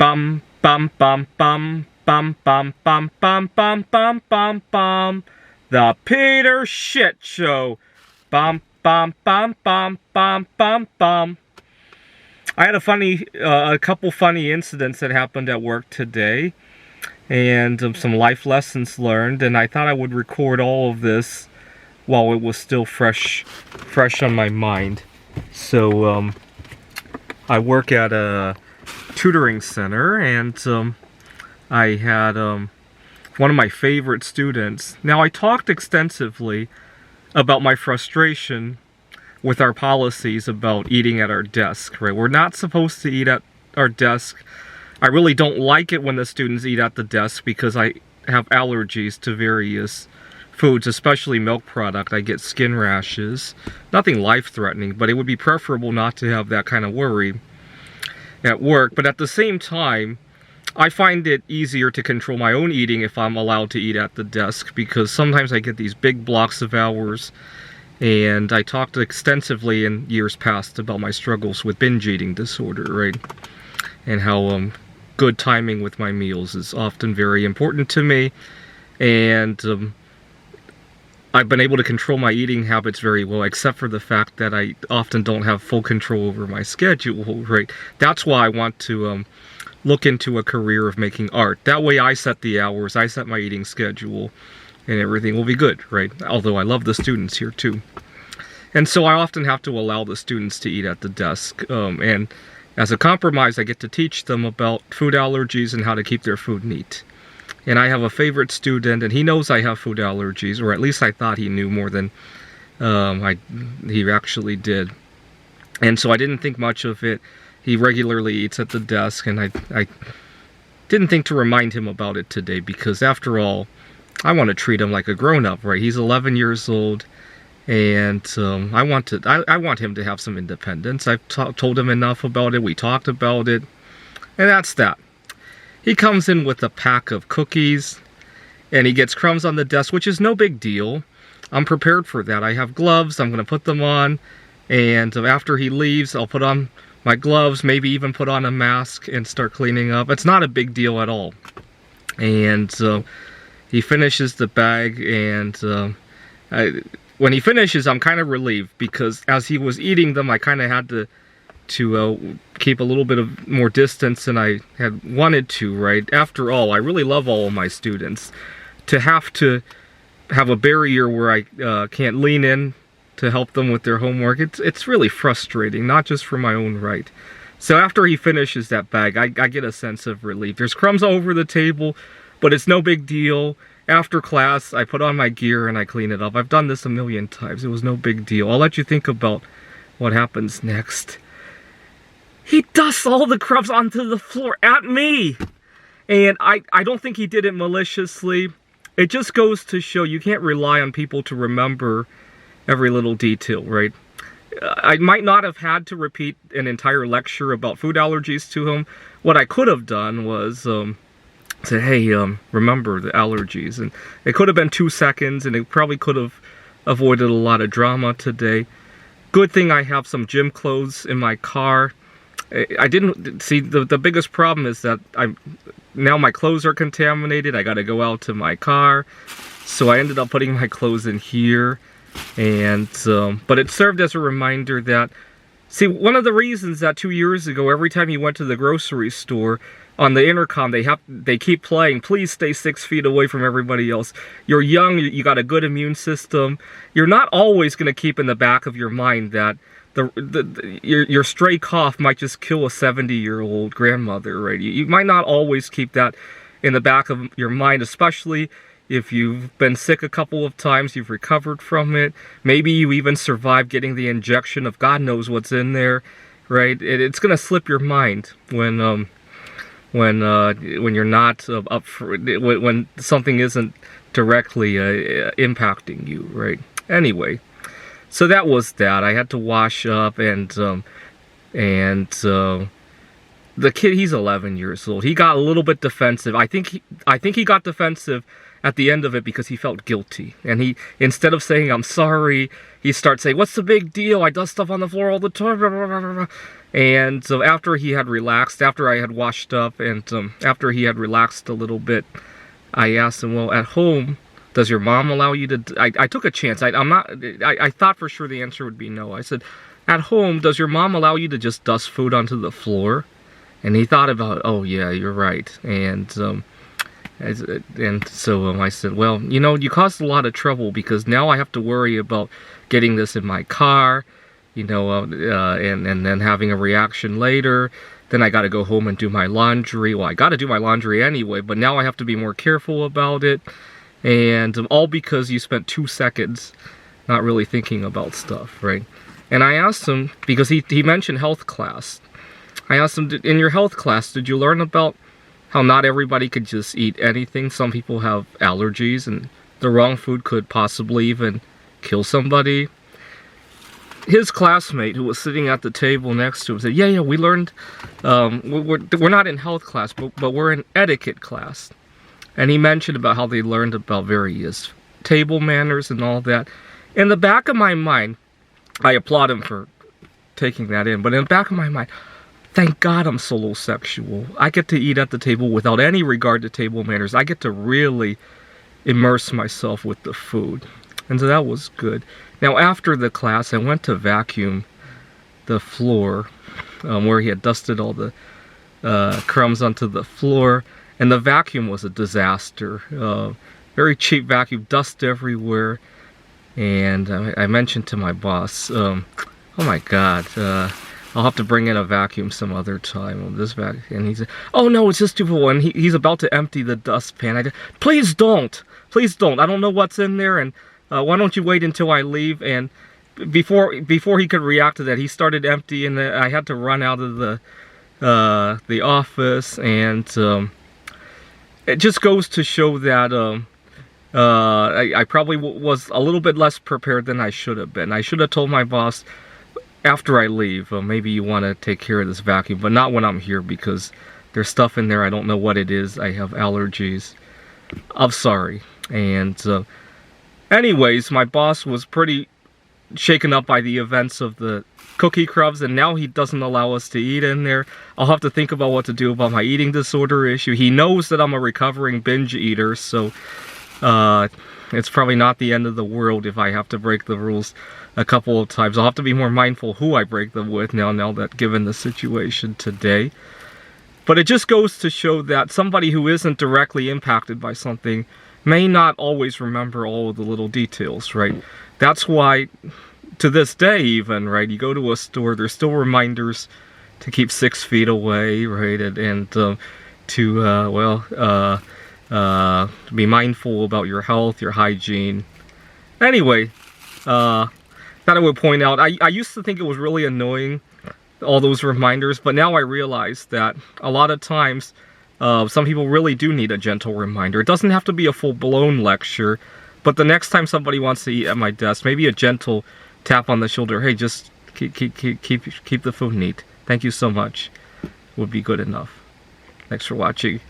Bum bum bum bum bum bum bum bum bum bum bum bum. The Peter Shitshow. Bum bum bum bum bum bum bum. I had a couple funny incidents that happened at work today, and some life lessons learned. And I thought I would record all of this while it was still fresh on my mind. So I work at a tutoring center, and I had one of my favorite students. Now, I talked extensively about my frustration with our policies about eating at our desk, right? We're not supposed to eat at our desk. I really don't like it when the students eat at the desk because I have allergies to various foods, especially milk product. I get skin rashes. Nothing life-threatening, but it would be preferable not to have that kind of worry at work. But at the same time, I find it easier to control my own eating if I'm allowed to eat at the desk, because sometimes I get these big blocks of hours. And I talked extensively in years past about my struggles with binge eating disorder, right? And how good timing with my meals is often very important to me. And I've been able to control my eating habits very well, except for the fact that I often don't have full control over my schedule, right? That's why I want to look into a career of making art. That way I set the hours, I set my eating schedule, and everything will be good, right? Although I love the students here too. And so I often have to allow the students to eat at the desk. And as a compromise, I get to teach them about food allergies and how to keep their food neat. And I have a favorite student, and he knows I have food allergies, or at least I thought he knew more than he actually did. And so I didn't think much of it. He regularly eats at the desk, and I didn't think to remind him about it today, because after all, I want to treat him like a grown-up, right? He's 11 years old, and I want him to have some independence. I've told him enough about it. We talked about it, and that's that. He comes in with a pack of cookies, and he gets crumbs on the desk, which is no big deal. I'm prepared for that. I have gloves. I'm going to put them on, and after he leaves, I'll put on my gloves, maybe even put on a mask and start cleaning up. It's not a big deal at all. And he finishes the bag, and when he finishes, I'm kind of relieved, because as he was eating them, I kind of had to keep a little bit of more distance than I had wanted to, right? After all, I really love all of my students. To have a barrier where I can't lean in to help them with their homework, it's really frustrating, not just for my own right. So after he finishes that bag, I get a sense of relief. There's crumbs all over the table, but it's no big deal. After class, I put on my gear and I clean it up. I've done this a million times. It was no big deal. I'll let you think about what happens next. He dusts all the crumbs onto the floor at me. And I don't think he did it maliciously. It just goes to show you can't rely on people to remember every little detail, right? I might not have had to repeat an entire lecture about food allergies to him. What I could have done was say, hey, remember the allergies. And it could have been 2 seconds, and it probably could have avoided a lot of drama today. Good thing I have some gym clothes in my car. I didn't see, the biggest problem is that now my clothes are contaminated. I got to go out to my car, so I ended up putting my clothes in here. And but it served as a reminder that, see, one of the reasons that 2 years ago, every time he went to the grocery store, on the intercom, they keep playing, please stay 6 feet away from everybody else. You're young, you got a good immune system. You're not always going to keep in the back of your mind that your stray cough might just kill a 70-year-old grandmother, right? You might not always keep that in the back of your mind, especially if you've been sick a couple of times, you've recovered from it. Maybe you even survived getting the injection of God knows what's in there, right? It's going to slip your mind when you're not up for it, when something isn't directly impacting you, right? Anyway, so that was that. I had to wash up, and the kid, he's 11 years old. He got a little bit defensive. I think he got defensive at the end of it because he felt guilty. And he, instead of saying, I'm sorry, he starts saying, what's the big deal? I dust stuff on the floor all the time. And so after he had relaxed, after I had washed up, and after he had relaxed a little bit, I asked him, well, at home, does your mom allow you to... I took a chance. I thought for sure the answer would be no. I said, at home, does your mom allow you to just dust food onto the floor? And he thought about, oh yeah, you're right. And so I said, well, you know, you caused a lot of trouble because now I have to worry about getting this in my car, you know, and then having a reaction later. Then I got to go home and do my laundry. Well, I got to do my laundry anyway, but now I have to be more careful about it. And all because you spent 2 seconds not really thinking about stuff, right? And I asked him, because he mentioned health class. I asked him, in your health class, did you learn about how not everybody could just eat anything? Some people have allergies, and the wrong food could possibly even kill somebody. His classmate, who was sitting at the table next to him, said, yeah, we learned, we're not in health class, but we're in etiquette class. And he mentioned about how they learned about various table manners and all that. In the back of my mind, I applaud him for taking that in, but in the back of my mind, thank God I'm solosexual. I get to eat at the table without any regard to table manners. I get to really immerse myself with the food. And so that was good. Now after the class, I went to vacuum the floor where he had dusted all the crumbs onto the floor. And the vacuum was a disaster. Very cheap vacuum, dust everywhere. And I mentioned to my boss, oh my God, I'll have to bring in a vacuum some other time. This vacuum, and he said, "Oh no, it's just too full." And he's about to empty the dustpan. I said, "Please don't, please don't. I don't know what's in there, and why don't you wait until I leave?" And before he could react to that, he started emptying it. I had to run out of the office, and it just goes to show that I probably was a little bit less prepared than I should have been. I should have told my boss, after I leave, maybe you want to take care of this vacuum, but not when I'm here, because there's stuff in there I don't know what it is. I have allergies. I'm sorry. And anyways, my boss was pretty shaken up by the events of the cookie crumbs, and now he doesn't allow us to eat in there. I'll have to think about what to do about my eating disorder issue. He knows that I'm a recovering binge eater, so it's probably not the end of the world if I have to break the rules a couple of times. I'll have to be more mindful who I break them with now that given the situation today. But it just goes to show that somebody who isn't directly impacted by something may not always remember all of the little details, right? That's why, to this day even, right, you go to a store, there's still reminders to keep 6 feet away, right, and to be mindful about your health, your hygiene. Anyway, that I would point out, I used to think it was really annoying, all those reminders, but now I realize that a lot of times, some people really do need a gentle reminder. It doesn't have to be a full-blown lecture, but the next time somebody wants to eat at my desk, maybe a gentle tap on the shoulder, hey, just keep the food neat. Thank you so much. Would be good enough. Thanks for watching.